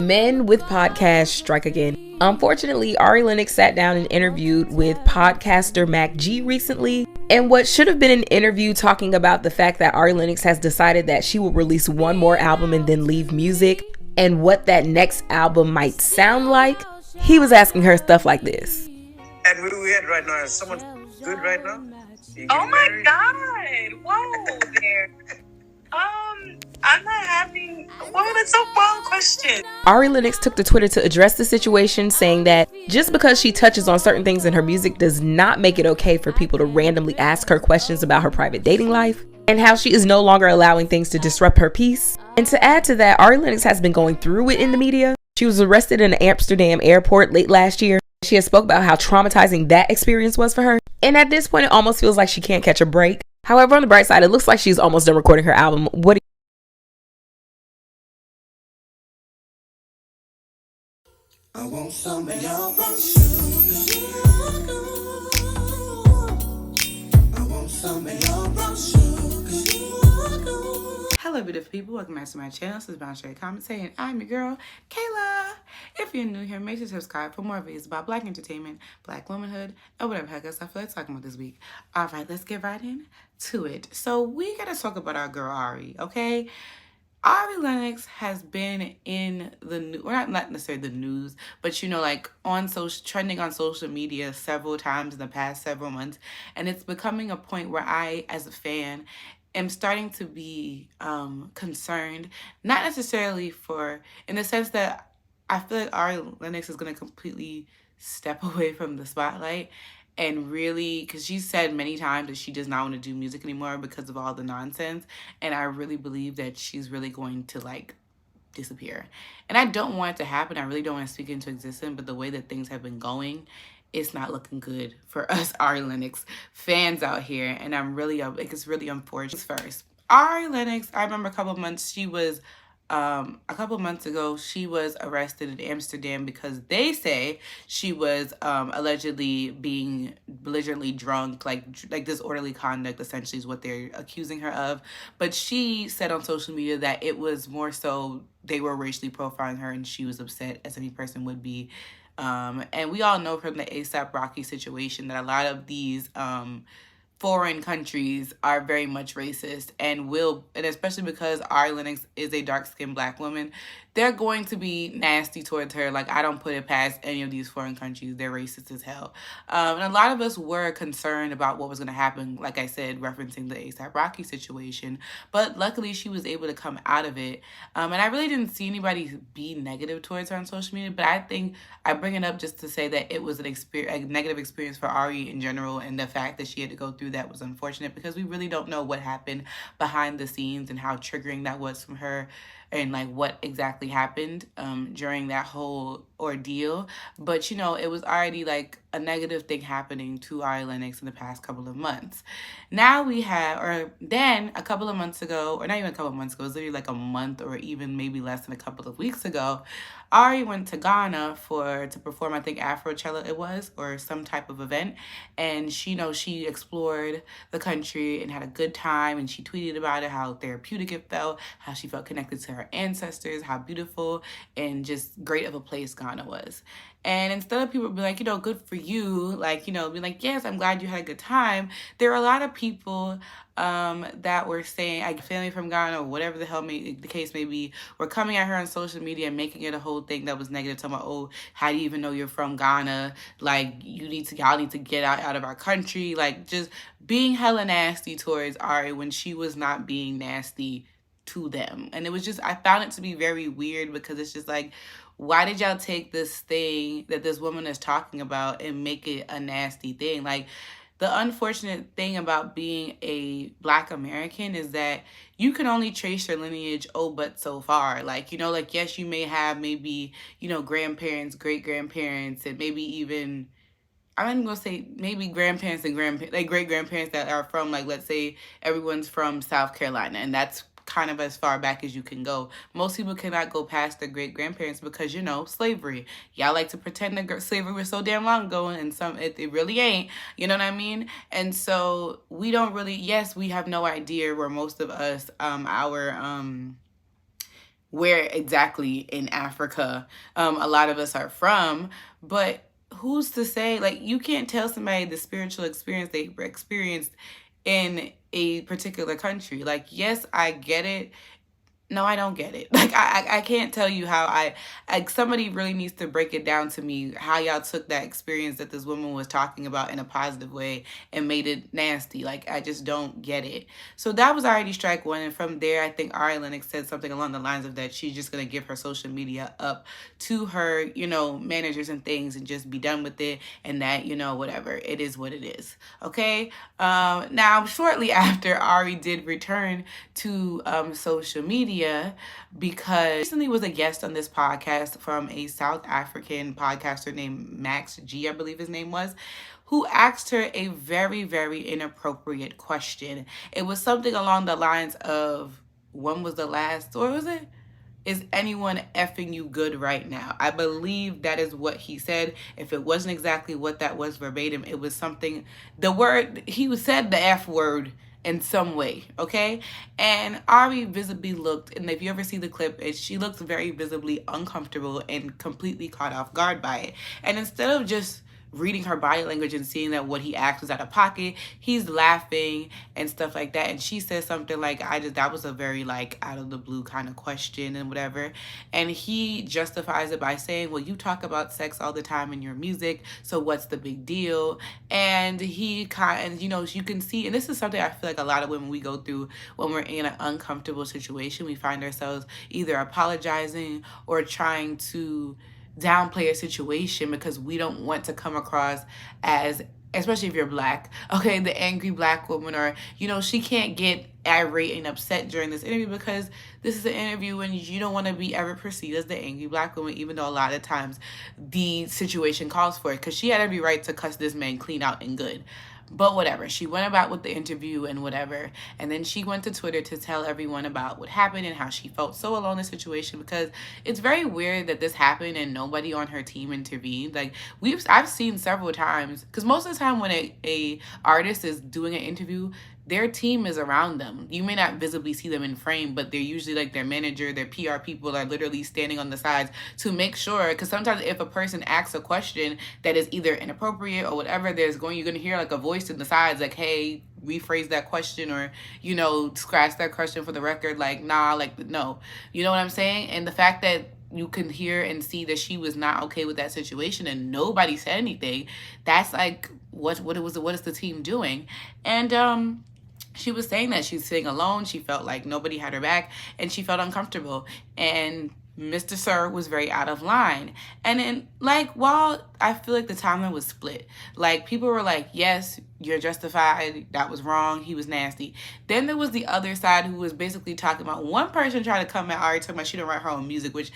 Men with podcasts strike again. Unfortunately, Ari Lennox sat down and interviewed with podcaster Mac G recently, and what should have been an interview talking about the fact that Ari Lennox has decided that she will release one more album and then leave music, and what that next album might sound like, he was asking her stuff like this. And where we at right now? Is someone good right now? Oh my God! Whoa there. I'm not having. Whoa, that's a wild question. Ari Lennox took to Twitter to address the situation, saying that just because she touches on certain things in her music does not make it okay for people to randomly ask her questions about her private dating life, and how she is no longer allowing things to disrupt her peace. And to add to that, Ari Lennox has been going through it in the media. She was arrested in an Amsterdam airport late last year. She has spoke about how traumatizing that experience was for her. And at this point, it almost feels like she can't catch a break. However, on the bright side, it looks like she's almost done recording her album. I want some of your brownsugar. I want some of your brownsugar. Hello, beautiful people. Welcome back to my channel. This is Brownsugar Commentate, and I'm your girl, Kayla. If you're new here, make sure to subscribe for more videos about Black entertainment, Black womanhood, and whatever heck else I feel like talking about this week. All right, let's get right into it. So we gotta talk about our girl Ari, okay? Ari Lennox has been in the news, well, not necessarily the news, but like on trending on social media several times in the past several months, and it's becoming a point where I, as a fan, am starting to be concerned, not necessarily in the sense that I feel like Ari Lennox is going to completely step away from the spotlight. And really, because she said many times that she does not want to do music anymore because of all the nonsense. And I really believe that she's really going to disappear. And I don't want it to happen. I really don't want to speak into existence. But the way that things have been going, it's not looking good for us Ari Lennox fans out here. And it's really unfortunate. First, Ari Lennox, I remember a couple of months ago, she was arrested in Amsterdam because they say she was allegedly being belligerently drunk, like disorderly conduct, essentially is what they're accusing her of. But she said on social media that it was more so they were racially profiling her and she was upset, as any person would be. And we all know from the A$AP Rocky situation that a lot of these foreign countries are very much racist and especially because Ari Lennox is a dark-skinned Black woman, they're going to be nasty towards her. Like, I don't put it past any of these foreign countries. They're racist as hell. And a lot of us were concerned about what was going to happen, like I said, referencing the A$AP Rocky situation. But luckily, she was able to come out of it. And I really didn't see anybody be negative towards her on social media. But I think I bring it up just to say that it was a negative experience for Ari in general. And the fact that she had to go through that was unfortunate because we really don't know what happened behind the scenes and how triggering that was from her and what exactly happened during that whole ordeal. But it was already a negative thing happening to Ari Lennox in the past couple of months. Now then a couple of months ago, or not even a couple of months ago, it was literally a month or even maybe less than a couple of weeks ago, Ari went to Ghana to perform, I think Afrochella it was, or some type of event. And she explored the country and had a good time, and she tweeted about it, how therapeutic it felt, how she felt connected to her ancestors, how beautiful and just great of a place Ghana was. And instead of people being good for you, being yes, I'm glad you had a good time, there are a lot of people that were saying, family from Ghana, or whatever the hell the case may be, were coming at her on social media and making it a whole thing that was negative, talking about, oh, how do you even know you're from Ghana? Y'all need to get out of our country. Just being hella nasty towards Ari when she was not being nasty to them. And it was just, I found it to be very weird because it's just why did y'all take this thing that this woman is talking about and make it a nasty thing? The unfortunate thing about being a Black American is that you can only trace your lineage but so far. Yes, you may have maybe, grandparents, great-grandparents, and maybe even, I'm not even going to say maybe grandparents and great-grandparents that are from, let's say everyone's from South Carolina, and that's kind of as far back as you can go. Most people cannot go past their great-grandparents because, slavery. Y'all like to pretend that slavery was so damn long ago, and it really ain't. You know what I mean? And so we don't really, yes, we have no idea where most of us, where exactly in Africa a lot of us are from. But who's to say, like, you can't tell somebody the spiritual experience they experienced in a particular country. Like, yes, I get it. No, I don't get it. Like, I can't tell you how like, somebody really needs to break it down to me, how y'all took that experience that this woman was talking about in a positive way and made it nasty. Like, I just don't get it. So that was already strike one. And from there, I think Ari Lennox said something along the lines of that she's just going to give her social media up to her, you know, managers and things and just be done with it. And that, you know, whatever, it is what it is. Okay. Now, shortly after, Ari did return to social media because recently was a guest on this podcast from a South African podcaster named Max G, I believe his name was, who asked her a very, very inappropriate question. It was something along the lines of, when was the last, or was it, is anyone effing you good right now? I believe that is what he said. If it wasn't exactly what that was verbatim, it was something, the word, he said the F word in some way, okay? And Ari visibly looked, and if you ever see the clip, she looks very visibly uncomfortable and completely caught off guard by it. And instead of just reading her body language and seeing that what he asked was out of pocket, he's laughing and stuff like that. And she says something like, that was a very like out of the blue kind of question and whatever. And he justifies it by saying, well, you talk about sex all the time in your music, so what's the big deal? And he and you know, you can see, and this is something I feel like a lot of women we go through when we're in an uncomfortable situation. We find ourselves either apologizing or trying to downplay a situation because we don't want to come across as, especially if you're black, okay, the angry black woman, or, you know, she can't get irate and upset during this interview because this is an interview and you don't want to be ever perceived as the angry black woman, even though a lot of times the situation calls for it, because she had every right to cuss this man clean out and good. But whatever, she went about with the interview and whatever, and then she went to Twitter to tell everyone about what happened and how she felt so alone in the situation, because it's very weird that this happened and nobody on her team intervened. Like, I've seen several times, because most of the time when a artist is doing an interview, their team is around them. You may not visibly see them in frame, but they're usually like their manager, their PR people are literally standing on the sides to make sure, because sometimes if a person asks a question that is either inappropriate or whatever, you're going to hear like a voice in the sides like, hey, rephrase that question, or, you know, scratch that question for the record, like, nah, like, no. You know what I'm saying? And the fact that you can hear and see that she was not okay with that situation and nobody said anything, that's like, what is the team doing? And she was saying that she's sitting alone. She felt like nobody had her back and she felt uncomfortable. And Mr. Sir was very out of line. And then, like, while I feel like the timeline was split, like, people were like, yes, you're justified, that was wrong, he was nasty. Then there was the other side who was basically talking about, one person trying to come at Ari talking about she don't write her own music, which,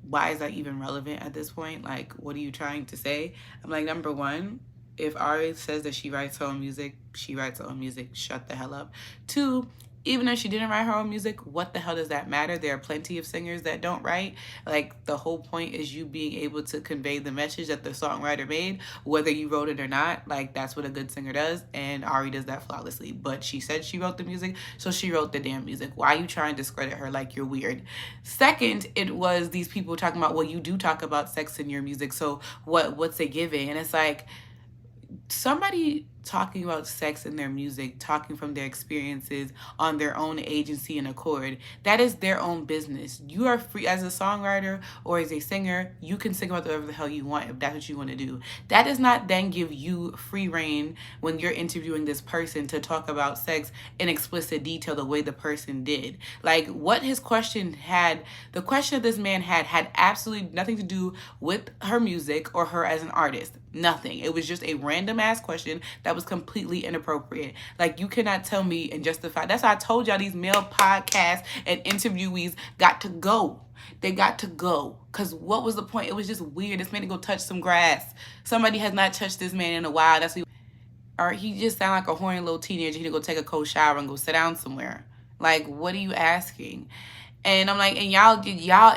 why is that even relevant at this point? Like, what are you trying to say? I'm like, number one, if Ari says that she writes her own music, she writes her own music, shut the hell up. Two, even if she didn't write her own music, what the hell does that matter? There are plenty of singers that don't write. Like, the whole point is you being able to convey the message that the songwriter made, whether you wrote it or not. Like, that's what a good singer does, and Ari does that flawlessly. But she said she wrote the music, so she wrote the damn music. Why are you trying to discredit her like you're weird? Second, it was these people talking about, well, you do talk about sex in your music, so what's it giving? And it's like, somebody talking about sex in their music, talking from their experiences on their own agency and accord, that is their own business. You are free as a songwriter or as a singer. You can sing about whatever the hell you want if that's what you want to do. That does not then give you free reign when you're interviewing this person to talk about sex in explicit detail the way the person did. Like, what his question had, the question that this man had absolutely nothing to do with her music or her as an artist. Nothing. It was just a random ass question that was completely inappropriate. Like, you cannot tell me and justify. That's why I told y'all these male podcasts and interviewees got to go. They got to go. Because what was the point? It was just weird. This man to go touch some grass. Somebody has not touched this man in a while. Or he just sound like a horny little teenager. He need to go take a cold shower and go sit down somewhere. Like, what are you asking? And I'm like, and y'all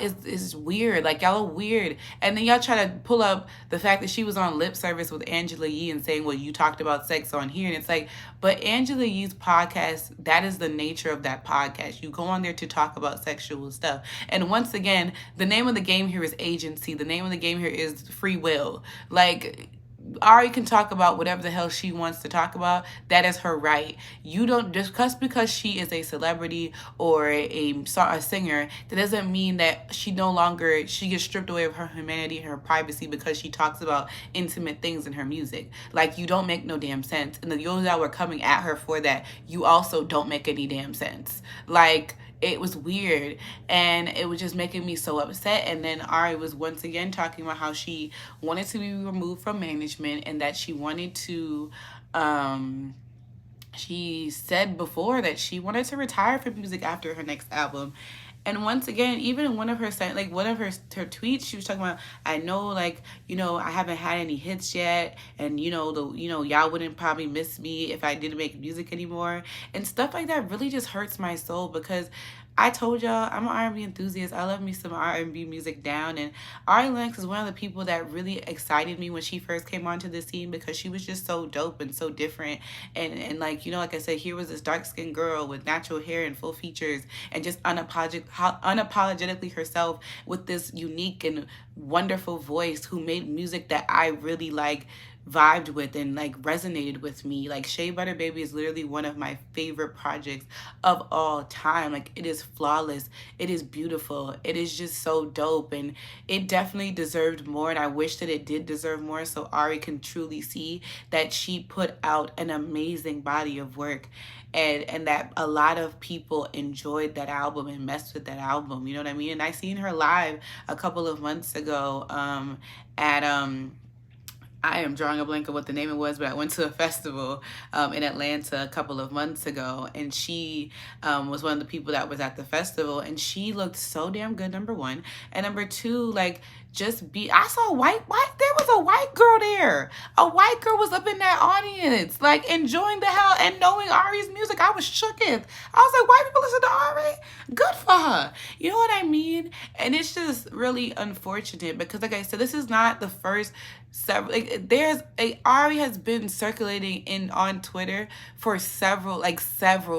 is weird. Like, y'all are weird. And then y'all try to pull up the fact that she was on lip service with Angela Yee and saying, well, you talked about sex on here. And it's like, but Angela Yee's podcast, that is the nature of that podcast. You go on there to talk about sexual stuff. And once again, the name of the game here is agency. The name of the game here is free will. Like, Ari can talk about whatever the hell she wants to talk about. That is her right. You don't, just because she is a celebrity or a singer, that doesn't mean that she gets stripped away of her humanity and her privacy because she talks about intimate things in her music. Like, you don't make no damn sense. And the those that were coming at her for that, you also don't make any damn sense. Like, it was weird, and it was just making me so upset. And then Ari was once again talking about how she wanted to be removed from management and that she wanted to, she said before that she wanted to retire from music after her next album. And once again, even in one of her tweets, she was talking about, I know, like, you know, I haven't had any hits yet, and y'all wouldn't probably miss me if I didn't make music anymore, and stuff like that really just hurts my soul, because I told y'all I'm an R&B enthusiast. I love me some R&B music down, and Ari Lennox is one of the people that really excited me when she first came onto the scene, because she was just so dope and so different, and like, you know, like I said, here was this dark-skinned girl with natural hair and full features and just unapologetically herself with this unique and wonderful voice, who made music that I really like vibed with and like resonated with me. Like, Shea Butter Baby is literally one of my favorite projects of all time. Like, it is flawless, it is beautiful, it is just so dope, and it definitely deserved more, and I wish that it did deserve more, so Ari can truly see that she put out an amazing body of work, and that a lot of people enjoyed that album and messed with that album, you know what I mean? And I seen her live a couple of months ago at I am drawing a blank of what the name it was, but I went to a festival in Atlanta a couple of months ago, and she was one of the people that was at the festival, and she looked so damn good, number one. And number two, like, I saw there was a white girl there. A white girl was up in that audience, like, enjoying the hell and knowing Ari's music. I was shooketh. I was like, white people listen to Ari? Good for her. You know what I mean? And it's just really unfortunate, because like I said, this is not the first Ari has been circulating on Twitter for several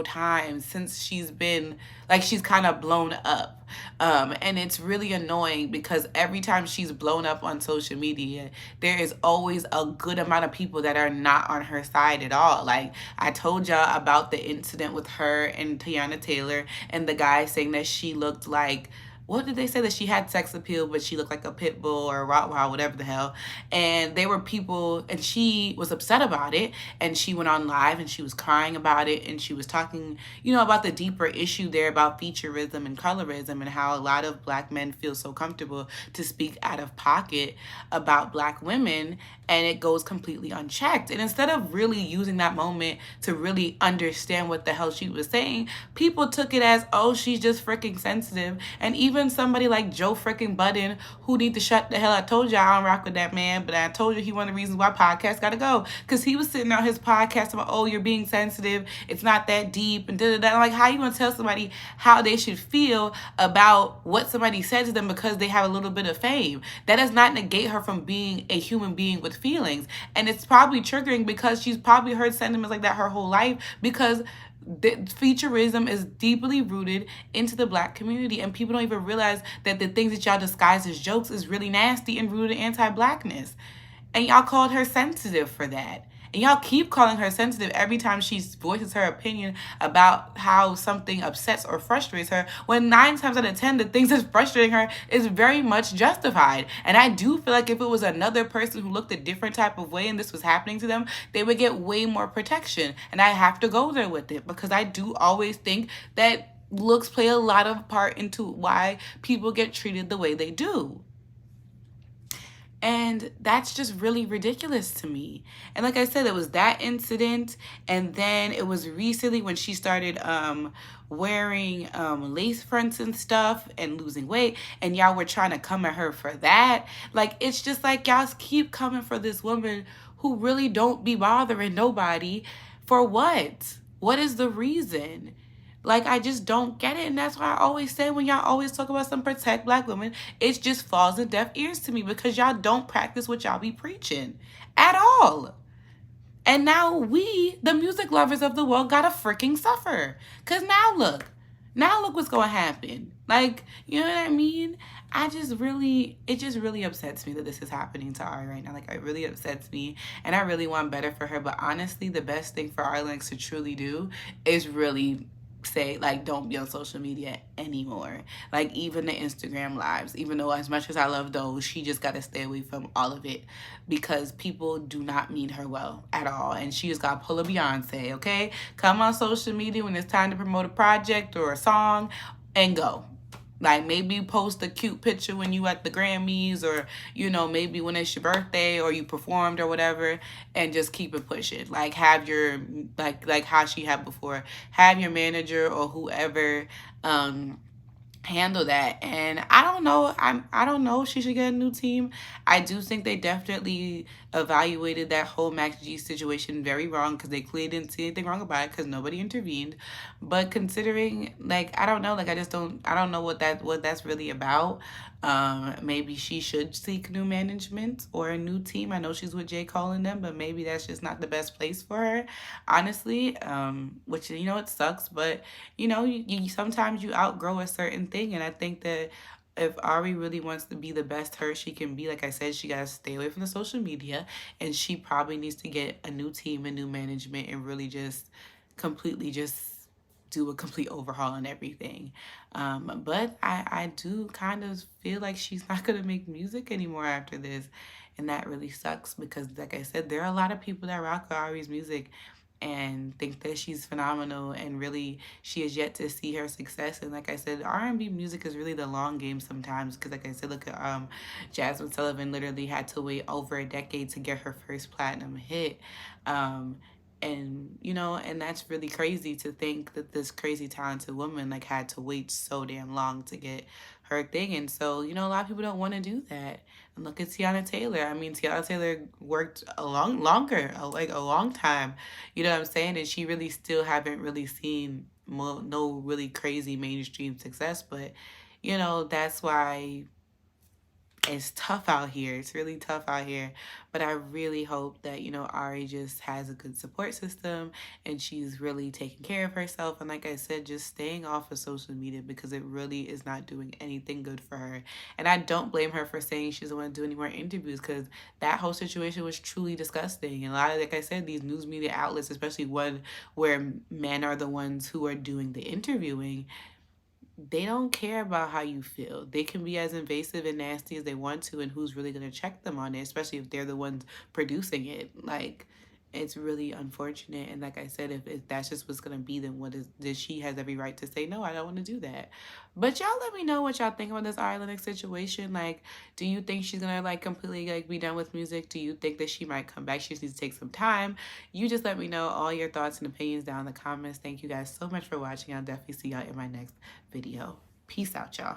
times since she's kind of blown up. And it's really annoying, because every time she's blown up on social media, there is always a good amount of people that are not on her side at all. Like, I told y'all about the incident with her and Tiana Taylor, and the guy saying that she looked like, what did they say? That she had sex appeal, but she looked like a pit bull or a Rottweiler, whatever the hell. And there were people, and she was upset about it, and she went on live and she was crying about it, and she was talking, you know, about the deeper issue there about featureism and colorism, and how a lot of black men feel so comfortable to speak out of pocket about black women, and it goes completely unchecked. And instead of really using that moment to really understand what the hell she was saying, people took it as, oh, she's just freaking sensitive. And even somebody like Joe freaking Budden, who need to shut the hell. I told you I don't rock with that man, but I told you he one of the reasons why podcasts gotta go, because he was sitting on his podcast about, oh, you're being sensitive, it's not that deep, and da-da-da. Like, how you gonna tell somebody how they should feel about what somebody said to them because they have a little bit of fame? That does not negate her from being a human being with feelings. And it's probably triggering, because she's probably heard sentiments like that her whole life, because the featureism is deeply rooted into the black community, and people don't even realize that the things that y'all disguise as jokes is really nasty and rooted in anti-blackness. And y'all called her sensitive for that. And y'all keep calling her sensitive every time she voices her opinion about how something upsets or frustrates her, when 9 times out of 10, the things that's frustrating her is very much justified. And I do feel like if it was another person who looked a different type of way and this was happening to them, they would get way more protection. And I have to go there with it, because I do always think that looks play a lot of part into why people get treated the way they do. And that's just really ridiculous to me. And like I said, it was that incident, and then it was recently when she started wearing lace fronts and stuff and losing weight, and y'all were trying to come at her for that. Like, it's just like y'all keep coming for this woman who really don't be bothering nobody. For what? What is the reason? Like, I just don't get it. And that's why I always say, when y'all always talk about some protect black women, it just falls in deaf ears to me, because y'all don't practice what y'all be preaching at all. And now we, the music lovers of the world, gotta freaking suffer. Because now look what's gonna happen. Like, you know what I mean? It just really upsets me that this is happening to Ari right now. Like, it really upsets me, and I really want better for her. But honestly, the best thing for Ari Lennox to truly do is really say, like, don't be on social media anymore. Like, even the Instagram lives, even though as much as I love those, she just got to stay away from all of it, because people do not mean her well at all. And she just got to pull a Beyonce, okay? Come on social media when it's time to promote a project or a song and go. Like, maybe post a cute picture when you at the Grammys, or, you know, maybe when it's your birthday or you performed or whatever, and just keep it pushing. Like, have your, like how she had before, have your manager or whoever handle that. And I don't know, I don't know if she should get a new team. I do think they definitely evaluated that whole Max G situation very wrong, because they clearly didn't see anything wrong about it, because nobody intervened. But considering, like, I don't know, like, I don't know what that's really about. Maybe she should seek new management or a new team. I know she's with J. Cole and them, but maybe that's just not the best place for her, honestly. Which, you know, it sucks, but, you know, you sometimes you outgrow a certain thing. And I think that if Ari really wants to be the best her she can be, like I said, she got to stay away from the social media, and she probably needs to get a new team and new management, and really just completely just do a complete overhaul on everything. But I do kind of feel like she's not going to make music anymore after this. And that really sucks, because, like I said, there are a lot of people that rock Ari's music and think that she's phenomenal, and really she has yet to see her success. And like I said, R&B music is really the long game sometimes, because, like I said, look at Jasmine Sullivan literally had to wait over a decade to get her first platinum hit. And, you know, and that's really crazy to think that this crazy talented woman, like, had to wait so damn long to get her thing. And so, you know, a lot of people don't want to do that. And look at Tiana Taylor. I mean, Tiana Taylor worked a long time, you know what I'm saying? And she really still haven't really seen no really crazy mainstream success. But, you know, that's why it's tough out here. It's really tough out here. But I really hope that, you know, Ari just has a good support system, and she's really taking care of herself. And like I said, just staying off of social media, because it really is not doing anything good for her. And I don't blame her for saying she doesn't want to do any more interviews, because that whole situation was truly disgusting. And a lot of, like I said, these news media outlets, especially one where men are the ones who are doing the interviewing, they don't care about how you feel. They can be as invasive and nasty as they want to, and who's really going to check them on it, especially if they're the ones producing it. Like, it's really unfortunate. And like I said, if that's just what's going to be, then she has every right to say, no, I don't want to do that. But y'all let me know what y'all think about this Ari Lennox situation. Like, do you think she's going to, like, completely, like, be done with music? Do you think that she might come back? She just needs to take some time. You just let me know all your thoughts and opinions down in the comments. Thank you guys so much for watching. I'll definitely see y'all in my next video. Peace out, y'all.